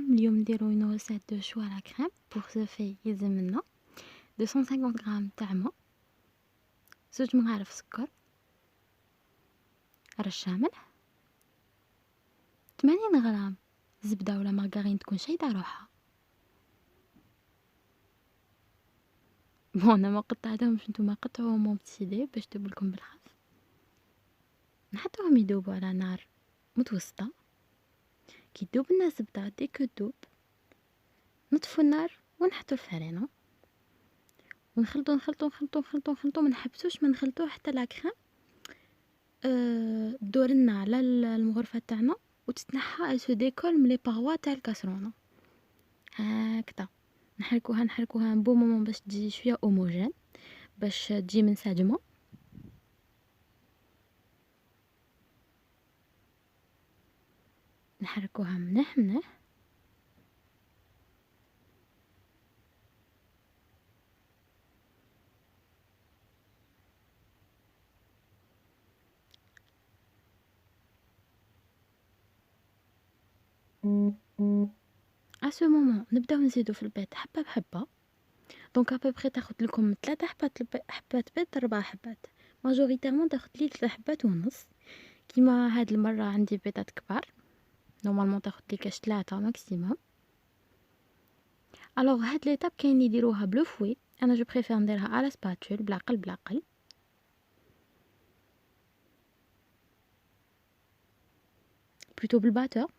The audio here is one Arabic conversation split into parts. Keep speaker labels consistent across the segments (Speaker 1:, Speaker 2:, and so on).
Speaker 1: كريم. اليوم نديرو اون ريسيت دو شوا لا كريم. بور سو في يلزم لنا 250 غرام تاع ما، 2 مغارف سكر، رشة ملح، 80 غرام زبدة ولا مارغرين تكون شايدة روحها. انا ما قطعتهمش، نتوما قطعوهم اون بتيدي باش تدوبلكم بالخف. نحطوهم يدوبوا على نار متوسطة. كي تدوب لنا الزبدة ديك تدوب نطفو النار ونحطو الفرينة ونخلطو نخلطو نخلطو نخلطو نخلطو، ما نحبسوش، ما نخلطوه حتى لا كريم تدور لنا على المغرفة تاعنا وتتنحى سو ديكول من لي باغوا تاع الكاسرونه هكذا. نحركوها نحركوها بو مومون باش تجي شويه اوموجين، باش تجي منسجمه. نحركوها مليح مليح. سو مومون نبداو نزيدو في البيض حبه بحبه. دونك ابوبري تاخد لكم 3 حبات بيض 4 حبات. ماجوريتيرمون تاخد لي 3 حبات ونص. كيما هاد المره عندي بيضات كبار، نورمالمون تاخد لي كاش 3 ماكسيموم. الوغ هاد ليتاب كاين يديروها بلو فوي، انا جو بريفير نديرها على سباتول بالعقل بالعقل. بلوتو بالباتور،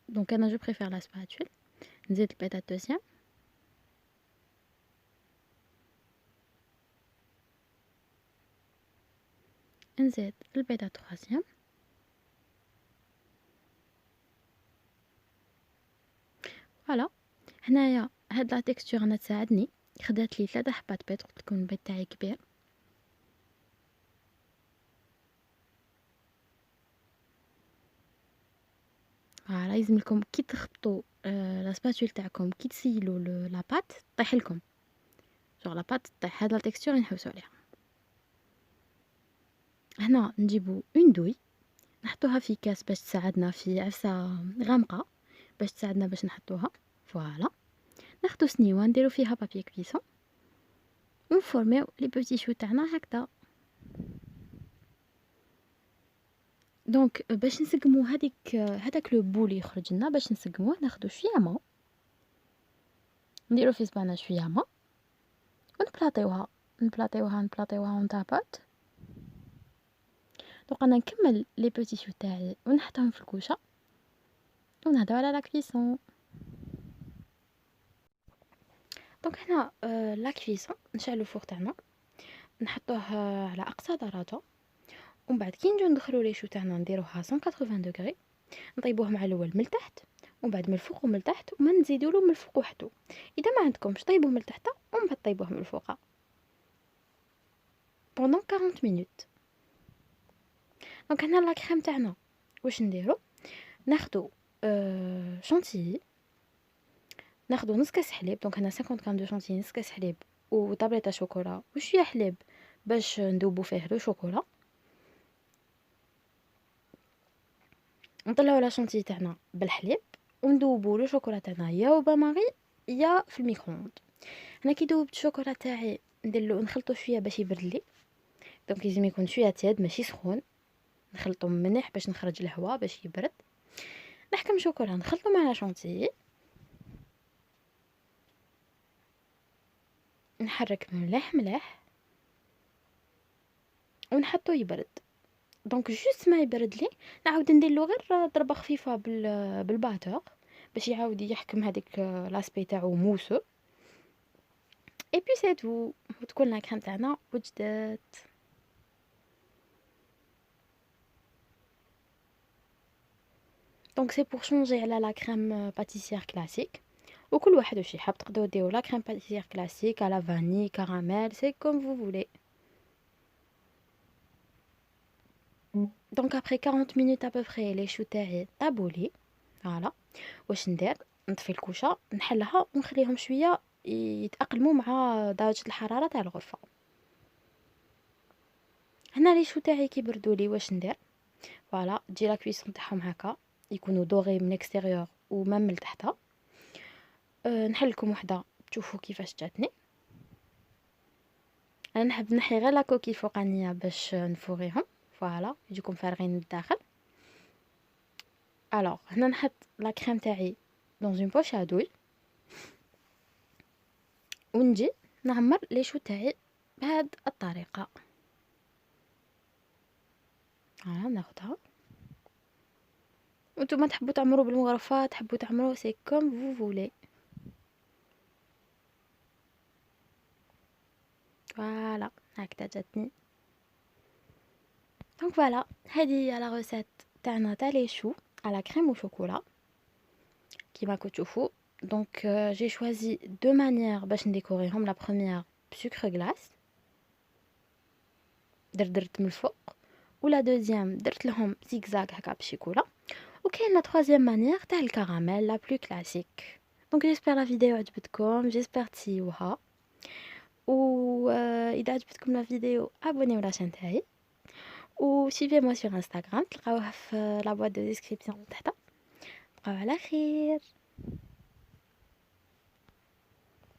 Speaker 1: دونك انا جو بريفير لا سباتول. نزيد البيضه الدوزيام، نزيد البيضه التروازيام، فوالا. هنايا هاد لا تيكستور انا تساعدني، خدات لي 3 حبات بيض، قلت لكم البيض تاعي كبير. فوالا لازم لكم كي تخبطوا لا سباتول تاعكم، كي تسيلوا لا بات طيح لكم، جوغ لا بات طيح، هاد لا تيكستور نحوسوا عليها. هنا نجيبو اون دوي نحطوها في كاس باش تساعدنا في عفسه غامقه، باش تساعدنا باش نحطوها. فوالا ناخدو سنيوه نديرو فيها بابي كويسون ونفورميو لي بوتي شو تاعنا هكذا. دونك باش نسقمو هذاك لو بول يخرج لنا، باش نسقموه ناخدو شويه ما، نديرو في صبعنا شويه ما ونبلاطيوها نبلاطيوها نبلاطيوها اون تابوت. دونك انا نكمل لي بوتي شو تاعي ونحطهم في الكوشه ونهضروا على لا كويسون. دونك هنا لا كويسون نشعلو الفوق تاعنا، نحطوه على اقصى درجه، ومن بعد كي نجيو ندخلو لي شو تاعنا نديروها 180 دوغري، نطيبوه مع الاول من التحت ومن بعد من الفوق ومن التحت، وما نزيدولو من الفوق وحده. اذا ما عندكمش طيبوه من التحت ومن بعد طيبوه من الفوق بوندون 40 مينوت. دونك هنا لا كريم تاعنا واش نديرو؟ ناخدو شونتيي، ناخدو نص كاس حليب، دونك هنا 50 غرام دو شونتيي، نص كاس حليب وطابليطه شوكولا وشويه حليب باش ندوبو فيه لو شوكولا. نطلعو لا شونتيي تاعنا بالحليب وندوبو لو شوكولا تاعنا يا او بان ماري يا في الميكرووند. هنا كي دوبت الشوكولا تاعي نديرلو نخلطو شويه باش يبرد لي، دونك لازم يكون شويه تياد ماشي سخون، نخلطو مليح باش نخرج الهواء باش يبرد. نحكم شوكولا نخلطو مع لا شونتيي، نحرك مليح مليح ونحطو يبرد. دونك جوست ما يبرد لي نعاود نديرلو غير ضربه خفيفه بالباتور باش يعاود يحكم هذيك لاسبي تاعو موسو. اي بي سي تو، وتكون لا كريم تاعنا وجدت. دونك سي بور شونجي على لا كريم باتيسير كلاسيك، وكل واحد واش يحب تقدروا ديروا لا كريم باتيسير كلاسيك على فاني كراميل، سي كوم فو فولي. دونك ابري 40 مينوت ابوبري لي شو تاعي طابولي. فوالا واش ندير؟ نطفي الكوشه نحلها ونخليهم شويه يتاقلموا مع درجه الحراره تاع الغرفه. هنا لي شو تاعي كيبردوا لي واش ندير؟ فوالا تجي لا كويسون تاعهم هكا يكونوا دوغي من اكستيريور ومام من تحت. نحل لكم وحده تشوفوا كيفاش جاتني. انا نحب نحي غير لا كوكي الفوقانيه باش نفوغيهم، فوالا يجيكم فارغين من الداخل. الوغ هنا نحط لا كريم تاعي دون اون بوش ا دوي، ونجي نعمر لي شو تاعي بهاد الطريقه. فوالا ناخدها، وانتم تحبوا تعمروا بالمغرفه، تحبوا تعمروا سي كوم فو فولي. فوالا هكذا جاتني. دونك فوالا هذه هي لا روسيت تاعنا تاع لي شو على كريم وشوكولا كيما كتشوفوا. دونك جي شوازي دو مانيير باش نديكوريهم. لا بروميير بسكر غلاس، درت من الفوق، ولا دوزيام درت لهم زيكزاك هكا بشيكولا، وكاين لا troisième مانيير تاع الكراميل لا بلو كلاسيك. دونك جيسبر لا فيديو عجبتكم، جيسبر تسيوها، و اذا عجبتكم لا فيديو ابونيو لاشين تاعي، و suivez moi sur Instagram، تلقاوها في لا boîte de description تحت. تبقاو على خير.